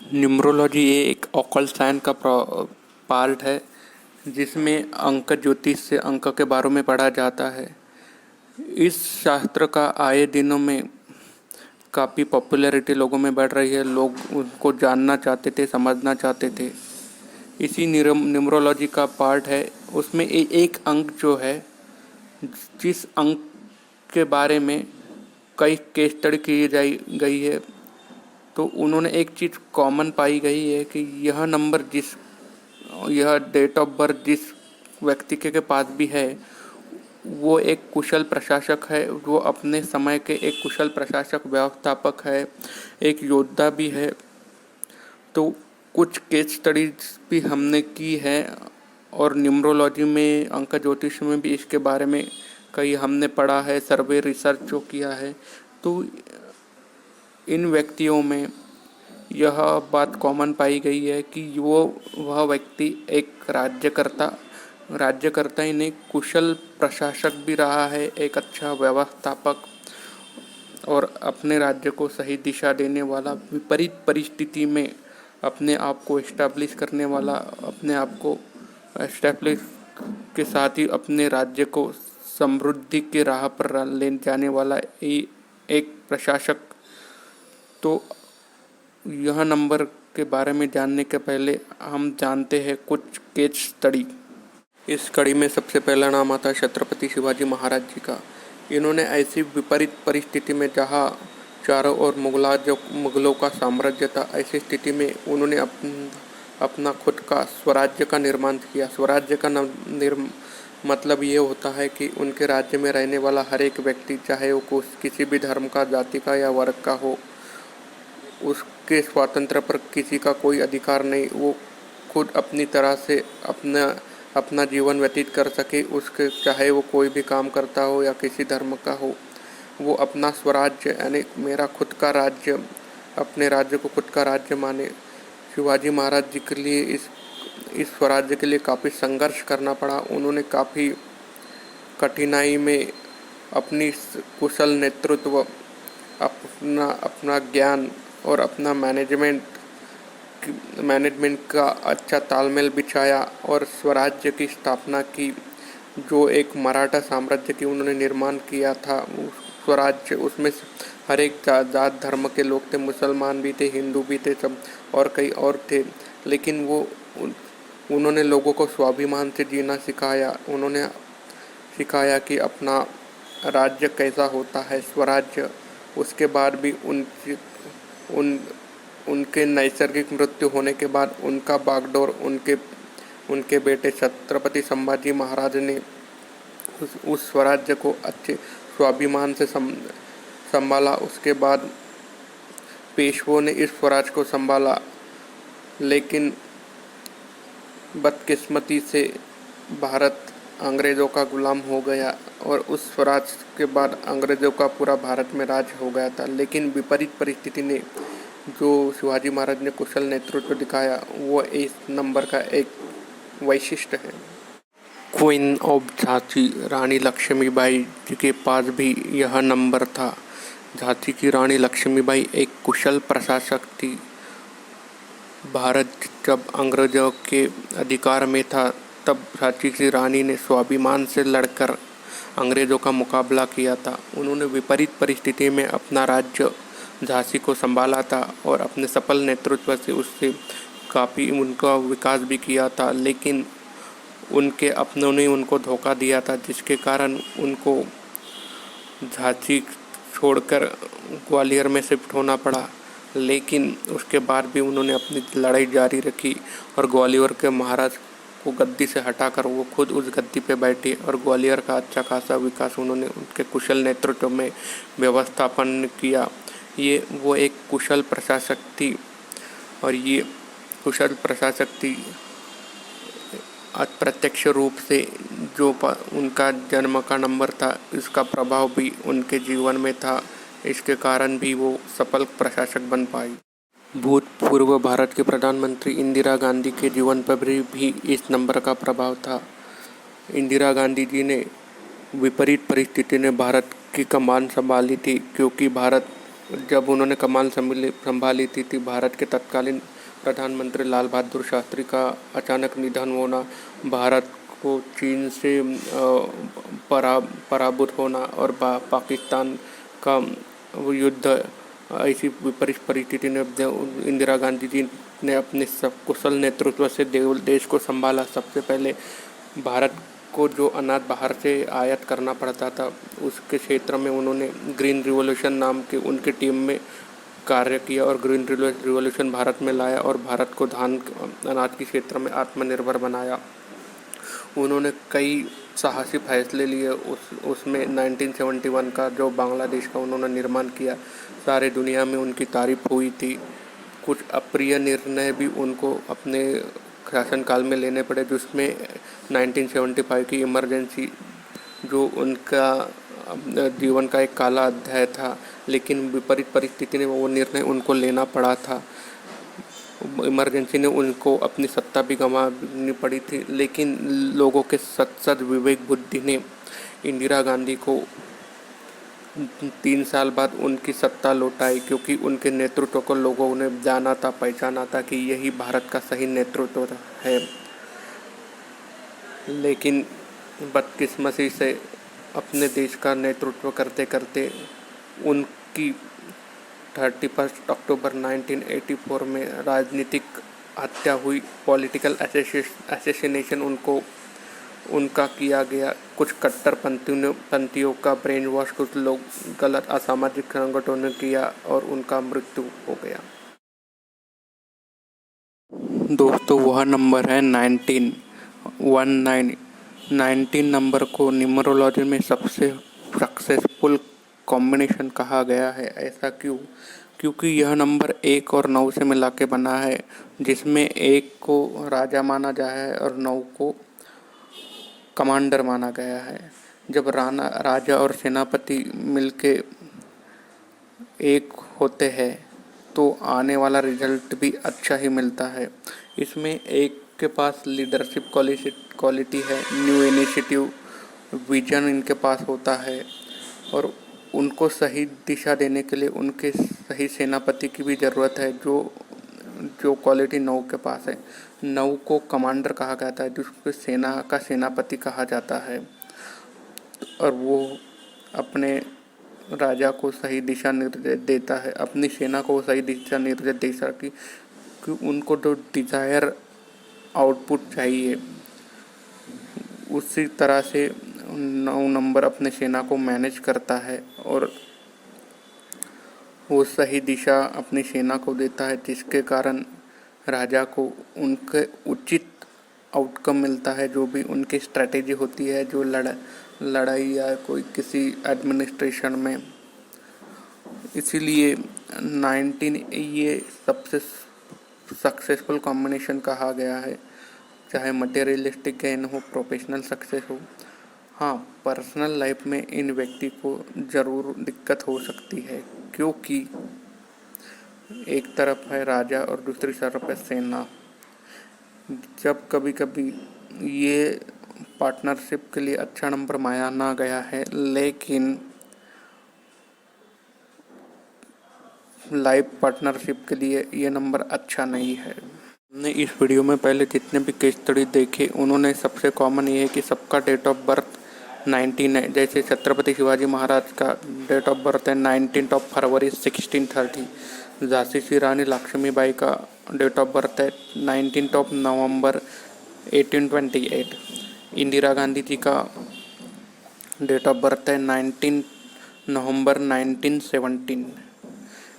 Numerology ये एक occult science का पार्ट है जिसमें अंक ज्योतिष से अंक के बारे में पढ़ा जाता है। इस शास्त्र का आए दिनों में काफ़ी पॉपुलैरिटी लोगों में बढ़ रही है। लोग उनको जानना चाहते थे, समझना चाहते थे। इसी न्यूमरोलॉजी का पार्ट है। उसमें एक अंक जो है, जिस अंक के बारे में कई केस स्टडी की गई है, तो उन्होंने एक चीज़ कॉमन पाई गई है कि यह डेट ऑफ बर्थ जिस व्यक्ति के पास भी है, वो एक कुशल प्रशासक है। वो अपने समय के एक कुशल प्रशासक, व्यवस्थापक है, एक योद्धा भी है। तो कुछ केस स्टडीज भी हमने की है और न्यूमरोलॉजी में, अंक ज्योतिष में भी इसके बारे में कई हमने पढ़ा है, सर्वे रिसर्च जो किया है। तो इन व्यक्तियों में यह बात कॉमन पाई गई है कि वह व्यक्ति एक राज्यकर्ता ही नहीं, कुशल प्रशासक भी रहा है, एक अच्छा व्यवस्थापक और अपने राज्य को सही दिशा देने वाला, विपरीत परिस्थिति में अपने आप को एस्टैब्लिश करने वाला, अपने आप को एस्टैब्लिश के साथ ही अपने राज्य को समृद्धि के राह पर ले जाने वाला एक प्रशासक। तो यह नंबर के बारे में जानने के पहले हम जानते हैं कुछ केस स्टडी। इस कड़ी में सबसे पहला नाम आता है छत्रपति शिवाजी महाराज जी का। इन्होंने ऐसी विपरीत परिस्थिति में, जहाँ चारों ओर मुगलों का साम्राज्य था, ऐसी स्थिति में उन्होंने अपना खुद का स्वराज्य का निर्माण किया। स्वराज्य का मतलब ये होता है कि उनके राज्य में रहने वाला हर एक व्यक्ति, चाहे वो किसी भी धर्म का, जाति का या वर्ग का हो, उसके स्वातंत्र्य पर किसी का कोई अधिकार नहीं। वो खुद अपनी तरह से अपना जीवन व्यतीत कर सके। उसके चाहे वो कोई भी काम करता हो या किसी धर्म का हो, वो अपना स्वराज्य यानी मेरा खुद का राज्य, अपने राज्य को खुद का राज्य माने। शिवाजी महाराज जी के लिए इस स्वराज्य के लिए काफ़ी संघर्ष करना पड़ा। उन्होंने काफ़ी कठिनाई में अपनी कुशल नेतृत्व, अपना ज्ञान और अपना मैनेजमेंट का अच्छा तालमेल बिछाया और स्वराज्य की स्थापना की। जो एक मराठा साम्राज्य की उन्होंने निर्माण किया था, स्वराज्य, उसमें हर एक जात धर्म के लोग थे, मुसलमान भी थे, हिंदू भी थे, सब और कई और थे। लेकिन उन्होंने लोगों को स्वाभिमान से जीना सिखाया। उन्होंने सिखाया कि अपना राज्य कैसा होता है, स्वराज्य। उसके बाद भी उनके नैसर्गिक मृत्यु होने के बाद उनका बागडोर उनके बेटे छत्रपति संभाजी महाराज ने उस स्वराज्य को अच्छे स्वाभिमान से संभाला। उसके बाद पेशवों ने इस स्वराज्य को संभाला, लेकिन बदकिस्मती से भारत अंग्रेज़ों का गुलाम हो गया और उस स्वराज के बाद अंग्रेज़ों का पूरा भारत में राज हो गया था। लेकिन विपरीत परिस्थिति ने, जो शिवाजी महाराज ने कुशल नेतृत्व दिखाया, वो इस नंबर का एक वैशिष्ट्य है। क्वीन ऑफ झांसी रानी लक्ष्मीबाई जी के पास भी यह नंबर था। झांसी की रानी लक्ष्मीबाई एक कुशल प्रशासक थी। भारत जब अंग्रेज़ों के अधिकार में था, तब झांसी की रानी ने स्वाभिमान से लड़कर अंग्रेज़ों का मुकाबला किया था। उन्होंने विपरीत परिस्थिति में अपना राज्य झांसी को संभाला था और अपने सफल नेतृत्व से उससे काफ़ी उनका विकास भी किया था। लेकिन उनके अपनों ने उनको धोखा दिया था, जिसके कारण उनको झांसी छोड़कर ग्वालियर में शिफ्ट होना पड़ा। लेकिन उसके बाद भी उन्होंने अपनी लड़ाई जारी रखी और ग्वालियर के महाराज को गद्दी से हटाकर वो खुद उस गद्दी पे बैठे और ग्वालियर का अच्छा खासा विकास उन्होंने उनके कुशल नेतृत्व में व्यवस्थापन किया। वो एक कुशल प्रशासक थी और ये कुशल प्रशासक थी अप्रत्यक्ष रूप से जो उनका जन्म का नंबर था, इसका प्रभाव भी उनके जीवन में था। इसके कारण भी वो सफल प्रशासक बन पाई। भूतपूर्व भारत के प्रधानमंत्री इंदिरा गांधी के जीवन पर भी इस नंबर का प्रभाव था। इंदिरा गांधी जी ने विपरीत परिस्थिति ने भारत की कमान संभाली थी, क्योंकि भारत जब उन्होंने कमान संभाली थी भारत के तत्कालीन प्रधानमंत्री लाल बहादुर शास्त्री का अचानक निधन होना, भारत को चीन से पराभूत होना और पाकिस्तान का वो युद्ध, ऐसी विपरीत परिस्थिति ने इंदिरा गांधी जी ने अपने कुशल नेतृत्व से देश को संभाला। सबसे पहले भारत को जो अनाज बाहर से आयात करना पड़ता था, उसके क्षेत्र में उन्होंने ग्रीन रिवॉल्यूशन नाम के उनकी टीम में कार्य किया और ग्रीन रिवॉल्यूशन भारत में लाया और भारत को अनाज के क्षेत्र में आत्मनिर्भर बनाया। उन्होंने कई साहसी फैसले लिए। उसमें 1971 का जो बांग्लादेश का उन्होंने निर्माण किया, सारे दुनिया में उनकी तारीफ हुई थी। कुछ अप्रिय निर्णय भी उनको अपने शासनकाल में लेने पड़े, जिसमें 1975 की इमरजेंसी जो उनका जीवन का एक काला अध्याय था, लेकिन विपरीत परिस्थिति ने वो निर्णय उनको लेना पड़ा था। इमरजेंसी ने उनको अपनी सत्ता भी गंवानी पड़ी थी, लेकिन लोगों के सद विवेक बुद्धि ने इंदिरा गांधी को 3 साल बाद उनकी सत्ता लौटाई, क्योंकि उनके नेतृत्व को लोगों ने जाना था, पहचाना था कि यही भारत का सही नेतृत्व है। लेकिन बदकिस्मती से अपने देश का नेतृत्व करते करते उनकी 31 अक्टूबर 1984 में राजनीतिक हत्या हुई। पॉलिटिकल असैसिनेशन उनका किया गया। कुछ कट्टरपंथियों का ब्रेन वॉश कुछ लोग गलत असामाजिक संगठनों ने किया और उनका मृत्यु हो गया। दोस्तों, वह नंबर है 19 नंबर को न्यूमरोलॉजी में सबसे सक्सेसफुल कॉम्बिनेशन कहा गया है। ऐसा क्यों? क्योंकि यह नंबर 1 और 9 से मिला के बना है, जिसमें 1 को राजा माना गया है और 9 को कमांडर माना गया है। जब राजा और सेनापति मिलके एक होते हैं तो आने वाला रिजल्ट भी अच्छा ही मिलता है। इसमें 1 के पास लीडरशिप क्वालिटी है, न्यू इनिशिएटिव, विजन इनके पास होता है और उनको सही दिशा देने के लिए उनके सही सेनापति की भी ज़रूरत है, जो क्वालिटी 9 के पास है। 9 को कमांडर कहा जाता है, जिसको सेना का सेनापति कहा जाता है, और वो अपने राजा को सही दिशा निर्देश देता है, अपनी सेना को सही दिशा निर्देश दे सके कि उनको जो डिज़ायर आउटपुट चाहिए, उसी तरह से 9 नंबर अपने सेना को मैनेज करता है और वो सही दिशा अपनी सेना को देता है, जिसके कारण राजा को उनके उचित आउटकम मिलता है। जो भी उनकी स्ट्रेटेजी होती है, जो लड़ाई या कोई किसी एडमिनिस्ट्रेशन में। इसीलिए 19 ये सबसे सक्सेसफुल कॉम्बिनेशन कहा गया है, चाहे मटेरियलिस्टिक गेन हो, प्रोफेशनल सक्सेस हो। हाँ, पर्सनल लाइफ में इन व्यक्ति को ज़रूर दिक्कत हो सकती है, क्योंकि एक तरफ है राजा और दूसरी तरफ है सेना। जब कभी कभी ये पार्टनरशिप के लिए अच्छा नंबर माना गया है, लेकिन लाइफ पार्टनरशिप के लिए ये नंबर अच्छा नहीं है। हमने इस वीडियो में पहले जितने भी केस स्टडी देखे, उन्होंने सबसे कॉमन ये है कि सबका डेट ऑफ बर्थ 19 है। जैसे छत्रपति शिवाजी महाराज का डेट ऑफ बर्थ है 19 फरवरी 1630। झांसी की रानी लक्ष्मीबाई का डेट ऑफ बर्थ है 19 नवंबर 1828। इंदिरा गांधी जी का डेट ऑफ बर्थ है 19 नवंबर 1917।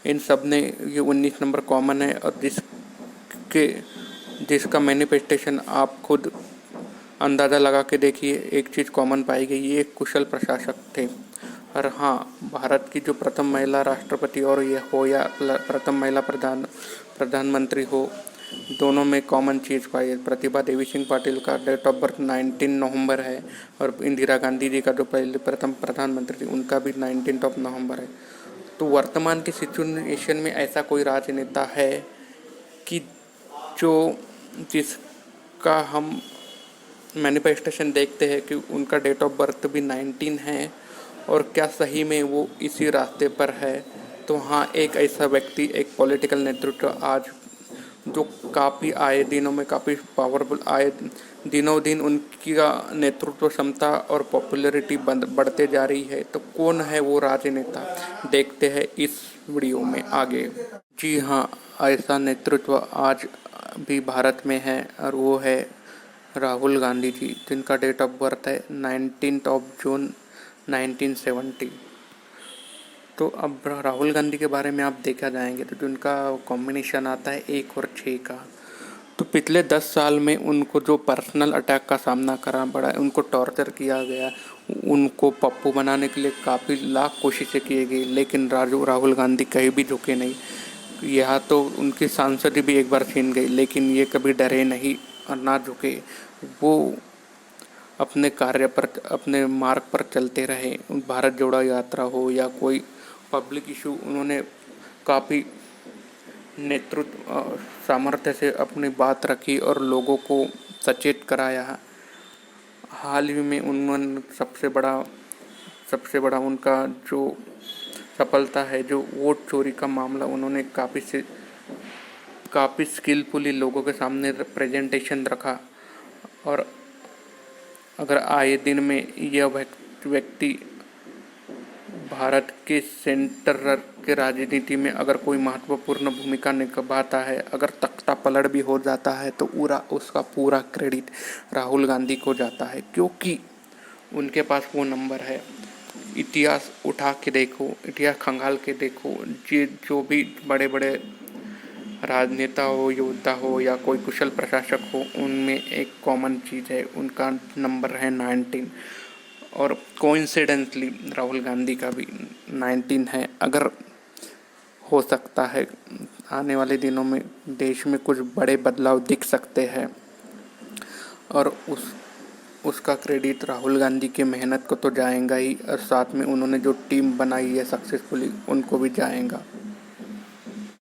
इन सब ने ये 19 नंबर कॉमन है, और जिसका मैनिफेस्टेशन आप खुद अंदाज़ा लगा के देखिए, एक चीज़ कॉमन पाई गई, ये एक कुशल प्रशासक थे। और हाँ, भारत की जो प्रथम महिला राष्ट्रपति और ये हो या प्रथम महिला प्रधानमंत्री हो, दोनों में कॉमन चीज़ पाई है। प्रतिभा देवी सिंह पाटिल का डेट ऑफ बर्थ 19 नवंबर है, और इंदिरा गांधी जी का जो पहले प्रथम प्रधानमंत्री थी, उनका भी 19 नवंबर है। तो वर्तमान की सिचुएशन में ऐसा कोई राजनेता है कि जिसका हम मैनिफेस्टेशन देखते हैं कि उनका डेट ऑफ बर्थ भी 19 है, और क्या सही में वो इसी रास्ते पर है? तो हाँ, एक ऐसा व्यक्ति, एक पॉलिटिकल नेतृत्व आज जो काफ़ी आए दिनों में काफ़ी पावरफुल आए दिनों दिन उनकी का नेतृत्व क्षमता और पॉपुलैरिटी बढ़ते जा रही है। तो कौन है वो राजनेता, देखते हैं इस वीडियो में आगे। जी हाँ, ऐसा नेतृत्व आज भी भारत में है और वो है राहुल गांधी जी, जिनका डेट ऑफ बर्थ है 19 जून 1970। तो अब राहुल गांधी के बारे में आप देखा जाएंगे तो जिनका कॉम्बिनेशन आता है 1 और 6 का। तो पिछले 10 साल में उनको जो पर्सनल अटैक का सामना करना पड़ा, उनको टॉर्चर किया गया, उनको पप्पू बनाने के लिए काफ़ी लाख कोशिशें की गई, लेकिन राहुल गांधी कहीं भी झुके नहीं। यहाँ तो उनकी सांसद भी एक बार छीन गई, लेकिन ये कभी डरे नहीं और ना झुके। वो अपने कार्य पर, अपने मार्ग पर चलते रहे। भारत जोड़ो यात्रा हो या कोई पब्लिक इशू, उन्होंने काफ़ी नेतृत्व सामर्थ्य से अपनी बात रखी और लोगों को सचेत कराया। हाल ही में उन्होंने सबसे बड़ा उनका जो सफलता है, जो वोट चोरी का मामला, उन्होंने काफ़ी स्किलफुली लोगों के सामने प्रेजेंटेशन रखा। और अगर आए दिन में यह व्यक्ति भारत के सेंटर के राजनीति में अगर कोई महत्वपूर्ण भूमिका निभाता है, अगर तख्ता पलट भी हो जाता है, तो उसका पूरा क्रेडिट राहुल गांधी को जाता है, क्योंकि उनके पास वो नंबर है। इतिहास उठा के देखो, इतिहास खंगाल के देखो, जो भी बड़े बड़े राजनेता हो, योद्धा हो या कोई कुशल प्रशासक हो, उनमें एक कॉमन चीज़ है, उनका नंबर है 19। और कोइंसिडेंटली राहुल गांधी का भी 19 है। अगर हो सकता है आने वाले दिनों में देश में कुछ बड़े बदलाव दिख सकते हैं, और उसका क्रेडिट राहुल गांधी की मेहनत को तो जाएगा ही, और साथ में उन्होंने जो टीम बनाई है सक्सेसफुली, उनको भी जाएगा।